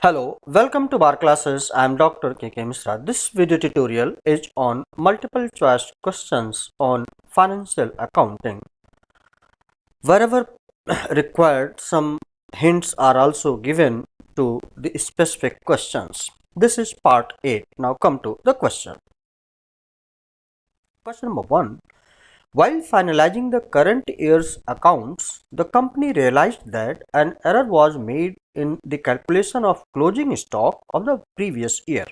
Hello, welcome to Bar Classes. I am Dr. K.K. Misra. This video tutorial is on multiple choice questions on financial accounting. Wherever required, some hints are also given to the specific questions. This is part 8. Now come to the question. Question number 1. While finalizing the current year's accounts, the company realized that an error was made in the calculation of closing stock of the previous year.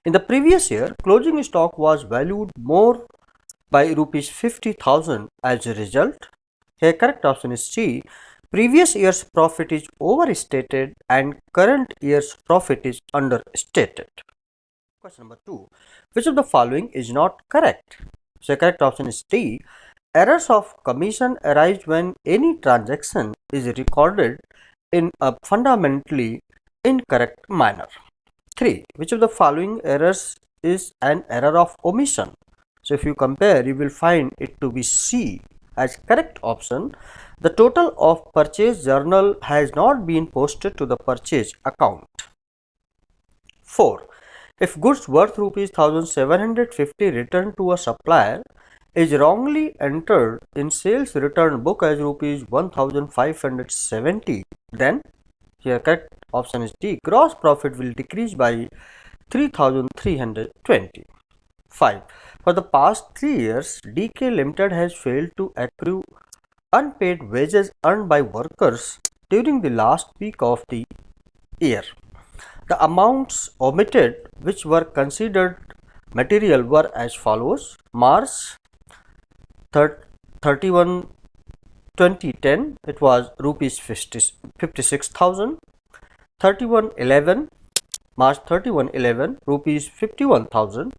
In the previous year, closing stock was valued more by rupees 50,000. As a result, here correct option is C. Previous year's profit is overstated and current year's profit is understated. Question number 2. Which of the following is not correct? So correct option is D. Errors of commission arise when any transaction is recorded in a fundamentally incorrect manner. 3. Which of the following errors is an error of omission? So if you compare, you will find it to be C as correct option. The total of purchase journal has not been posted to the purchase account. 4. If goods worth rupees 1750 returned to a supplier is wrongly entered in sales return book as rupees 1570, then here correct option is D. Gross profit will decrease by 3320. 5. For the past 3 years, DK Limited has failed to accrue unpaid wages earned by workers during the last week of the year. The amounts omitted which were considered material were as follows: March 31 2010 it was rupees 56,000, 31/11 March 31/11 rupees 51,000,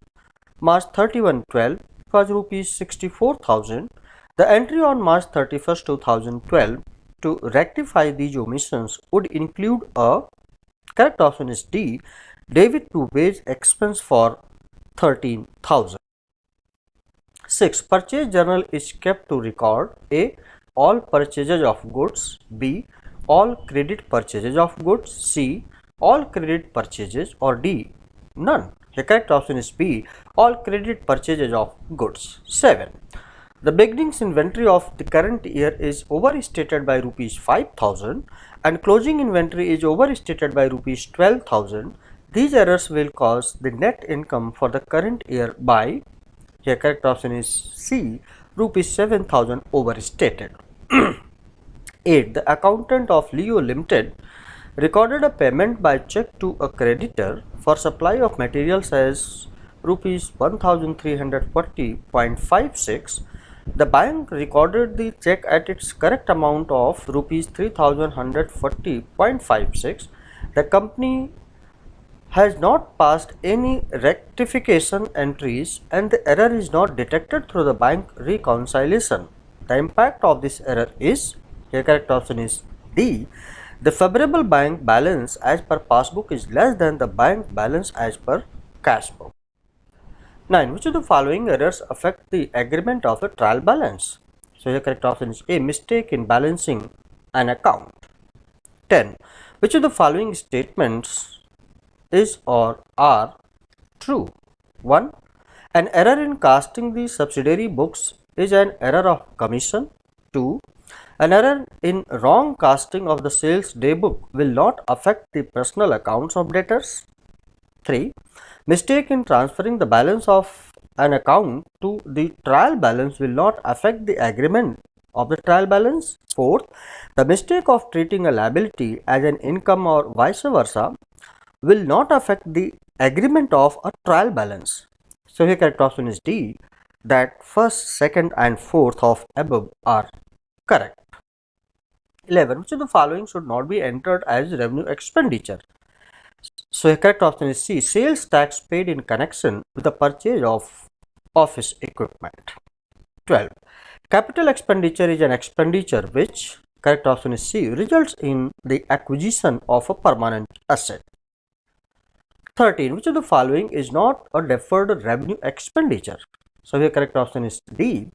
March 31/12 it was rupees 64,000. The entry on March 31st 2012 to rectify these omissions would include a correct option is D. Debit to wage expense for 13,000. 6. Purchase journal is kept to record A. All purchases of goods, B. All credit purchases of goods, C. All credit purchases, or D. None. The correct option is B. All credit purchases of goods. 7. The beginnings inventory of the current year is overstated by rupees 5,000 and closing inventory is overstated by rupees 12,000. These errors will cause the net income for the current year by, here correct option is C, rupees 7,000 overstated. 8. The accountant of Leo Limited recorded a payment by check to a creditor for supply of materials as rupees 1340.56. The bank recorded the check at its correct amount of rupees 3140.56. The company has not passed any rectification entries and the error is not detected through the bank reconciliation. The impact of this error is, here correct option is D. The favorable bank balance as per passbook is less than the bank balance as per cash book. 9. Which of the following errors affect the agreement of a trial balance? So the correct option is A. Mistake in balancing an account. 10. Which of the following statements is or are true? 1. An error in casting the subsidiary books is an error of commission. 2. An error in wrong casting of the sales day book will not affect the personal accounts of debtors. 3. Mistake in transferring the balance of an account to the trial balance will not affect the agreement of the trial balance. 4th, the mistake of treating a liability as an income or vice versa will not affect the agreement of a trial balance. So here correct option is D, that first, second and fourth of above are correct. 11. Which of the following should not be entered as revenue expenditure? So the correct option is C. Sales tax paid in connection with the purchase of office equipment. 12. Capital expenditure is an expenditure which, correct option is C, results in the acquisition of a permanent asset. 13. Which of the following is not a deferred revenue expenditure? So the correct option is D.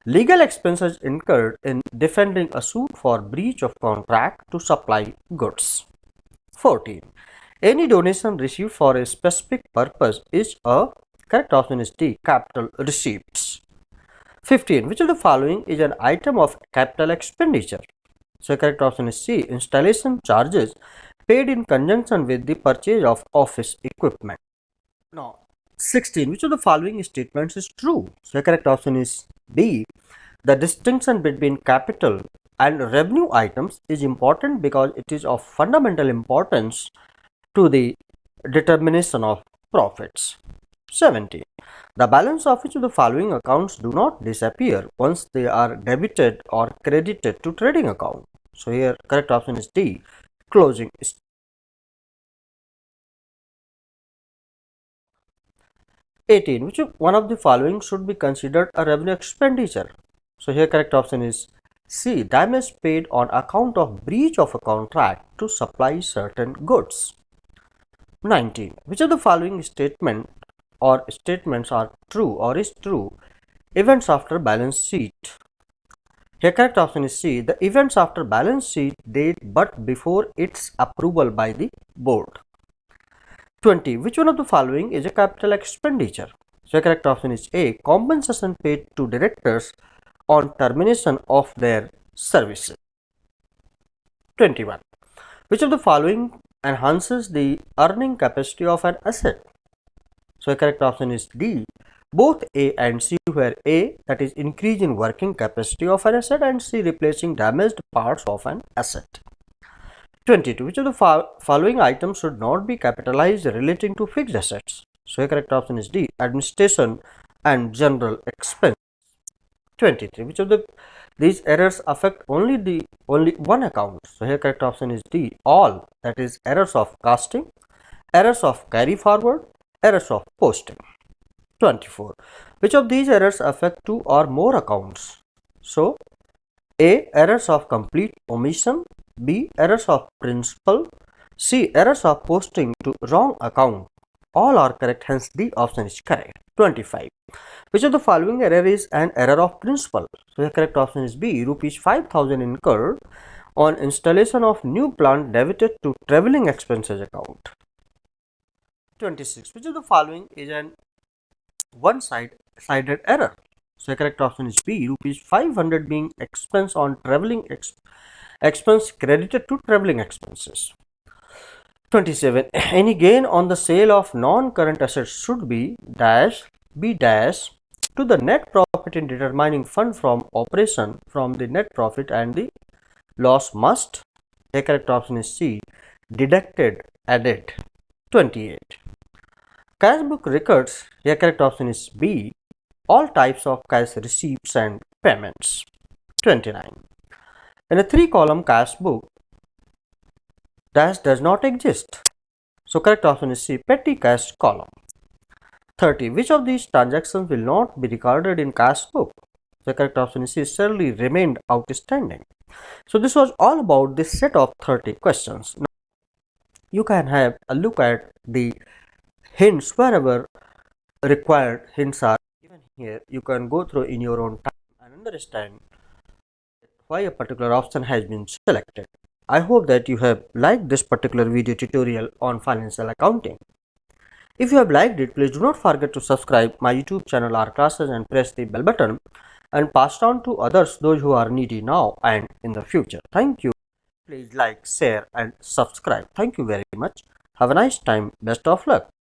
Legal expenses incurred in defending a suit for breach of contract to supply goods. 14. Any donation received for a specific purpose is a correct option is D, capital receipts. 15. Which of the following is an item of capital expenditure? So correct option is C, installation charges paid in conjunction with the purchase of office equipment. Now 16. Which of the following statements is true? So correct option is B. The distinction between capital and revenue items is important because it is of fundamental importance to the determination of profits. 17. The balance of each of the following accounts do not disappear once they are debited or credited to trading account. So here correct option is D, closing. 18. Which one of the following should be considered a revenue expenditure? So here correct option is C, damage paid on account of breach of a contract to supply certain goods. 19. Which of the following statement or statements are true or is true? Events after balance sheet. Here correct option is C, the events after balance sheet date but before its approval by the board. 20. Which one of the following is a capital expenditure? So correct option is A, compensation paid to directors on termination of their services. 21. Which of the following enhances the earning capacity of an asset? So correct option is D, both A and C, where A, that is increase in working capacity of an asset, and C, replacing damaged parts of an asset. 22. Which of the following items should not be capitalized relating to fixed assets? So correct option is D, administration and general expense. 23. Which of these errors affect only one account? So here correct option is D, all, that is errors of casting, errors of carry forward, errors of posting. 24. Which of these errors affect two or more accounts? So A, errors of complete omission, B, errors of principal, C, errors of posting to wrong account. All are correct, hence D option is correct. 25. Which of the following error is an error of principal? So the correct option is B, rupees 5,000 incurred on installation of new plant debited to travelling expenses account. 26. Which of the following is an one-sided error? So the correct option is B, rupees 500 being expense on travelling expense credited to travelling expenses. 27. Any gain on the sale of non-current assets should be dash to the net profit in determining fund from operation from the net profit, and the loss must, the correct option is C, deducted added. 28. Cash book records, the correct option is B, all types of cash receipts and payments. 29. In a 3-column cash book, dash does not exist. So correct option is C, petty cash column. 30. Which of these transactions will not be recorded in cash book? The correct option is C, certainly remained outstanding. So this was all about this set of 30 questions. Now, you can have a look at the hints wherever required hints are given here. You can go through in your own time and understand why a particular option has been selected. I hope that you have liked this particular video tutorial on financial accounting. If you have liked it, please do not forget to subscribe my YouTube channel R Classes and press the bell button and pass it on to others, those who are needy now and in the future. Thank you. Please like, share and subscribe. Thank you very much. Have a nice time. Best of luck.